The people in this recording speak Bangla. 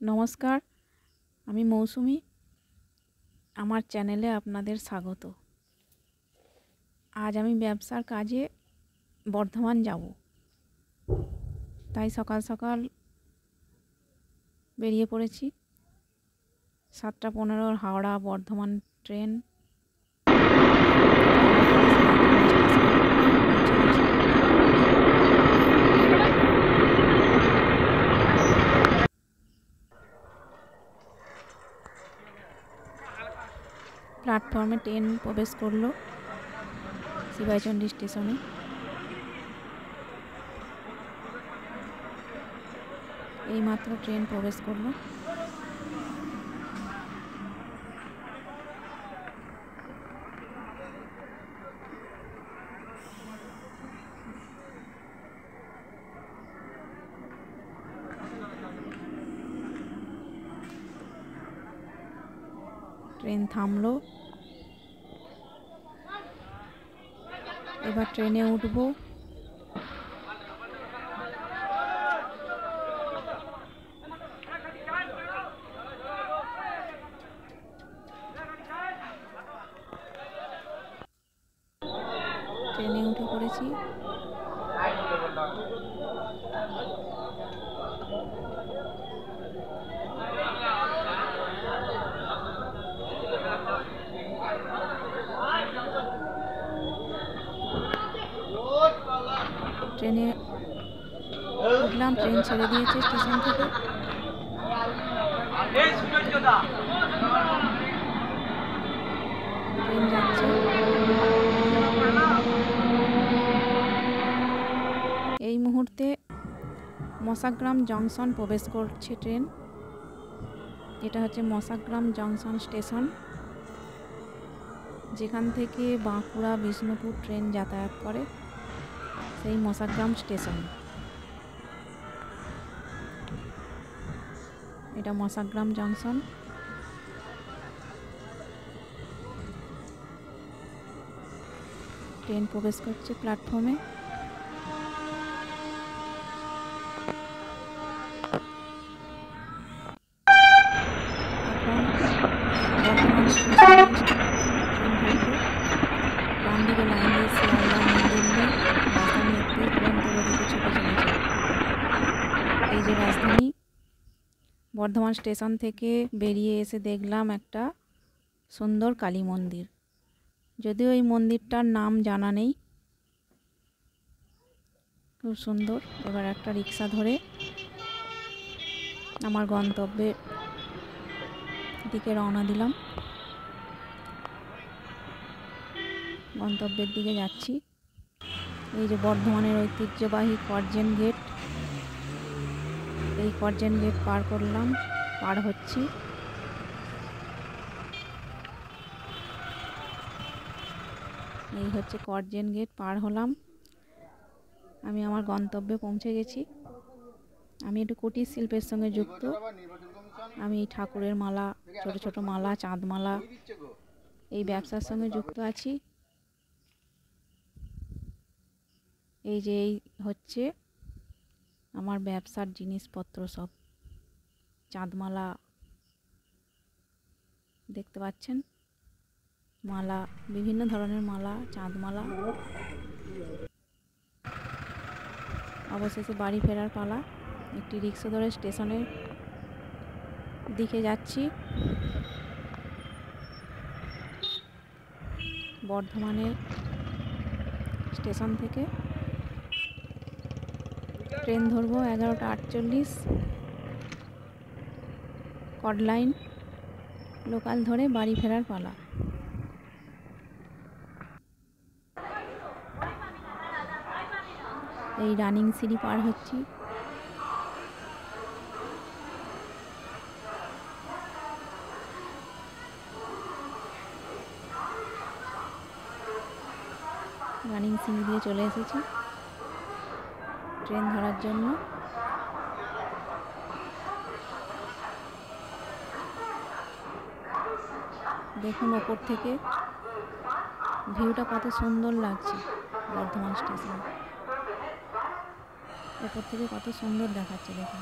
নমস্কার, আমি মৌসুমি। আমার চ্যানেলে আপনাদের স্বাগত। আজ আমি ব্যবসার কাজে বর্ধমান যাব, তাই সকাল সকাল বেরিয়ে পড়েছি। 7:15 হাওড়া বর্ধমান ট্রেন। প্ল্যাটফর্মে ট্রেন প্রবেশ করলো শিবাইচন্ডী স্টেশনে। এইমাত্র ট্রেন প্রবেশ করলো। ট্রেন থামলো। এবার ট্রেনে উঠবো। ট্রেনে উঠে পড়েছি। ট্রেনে উঠলাম, ট্রেন ছেড়ে দিয়েছে স্টেশন থেকে। ট্রেন যাচ্ছে। এই মুহূর্তে মশাগ্রাম জংশন প্রবেশ করছে ট্রেন। এটা হচ্ছে মশাগ্রাম জংশন স্টেশন, যেখান থেকে বাঁকুড়া বিষ্ণুপুর ট্রেন যাতায়াত করে, সেই মশাগ্রাম স্টেশন। এটা মশাগ্রাম জংশন। ট্রেন প্রবেশ করছে প্ল্যাটফর্মে। ডান দিকে লাইন দিয়ে শিয়ালদা মেদিনীপুর রাজধানী এক্সপ্রেস ট্রেন দিকে ছুটে চলেছে। এই যে রাজধানী বর্ধমান স্টেশন থেকে বেরিয়ে এসে দেখলাম একটা সুন্দর কালী মন্দির। যদিও এই মন্দিরটার নাম জানা নেই, খুব সুন্দর। এবার একটা রিক্সা ধরে আমার গন্তব্যের দিকে রওনা দিলাম। গন্তব্যের দিকে যাচ্ছি। এই যে বর্ধমানের ঐতিহ্যবাহী করজেন গেট, এই করজেন গেট পার হচ্ছি। এই হচ্ছে করজেন গেট, পার হলাম। আমি আমার গন্তব্যে পৌঁছে গেছি। আমি একটু কুটির শিল্পের সঙ্গে যুক্ত। আমি ঠাকুরের মালা, ছোট ছোট মালা, চাঁদমালা, এই ব্যবসার সঙ্গে যুক্ত আছি। এই যে এই হচ্ছে আমার ব্যবসার জিনিসপত্র, সব চাঁদমালা দেখতে পাচ্ছেন, মালা, বিভিন্ন ধরনের মালা, চাঁদমালা। অবশেষে বাড়ি ফেরার পালা। একটি রিক্সা ধরে স্টেশনের দিকে যাচ্ছি। বর্ধমানের স্টেশন থেকে ট্রেন ধরবো 11:48, কডলাইন লোকাল ধরে বাড়ি ফেরার পালা। এই রানিং সিঁড়ি পার হচ্ছি। রানিং সিঁড়ি দিয়ে চলে এসেছি ট্রেন ধরার জন্য। দেখুন ওপর থেকে ভিউটা কত সুন্দর লাগছে। বর্ধমান স্টেশন ওপর থেকে কত সুন্দর দেখাচ্ছে, দেখুন।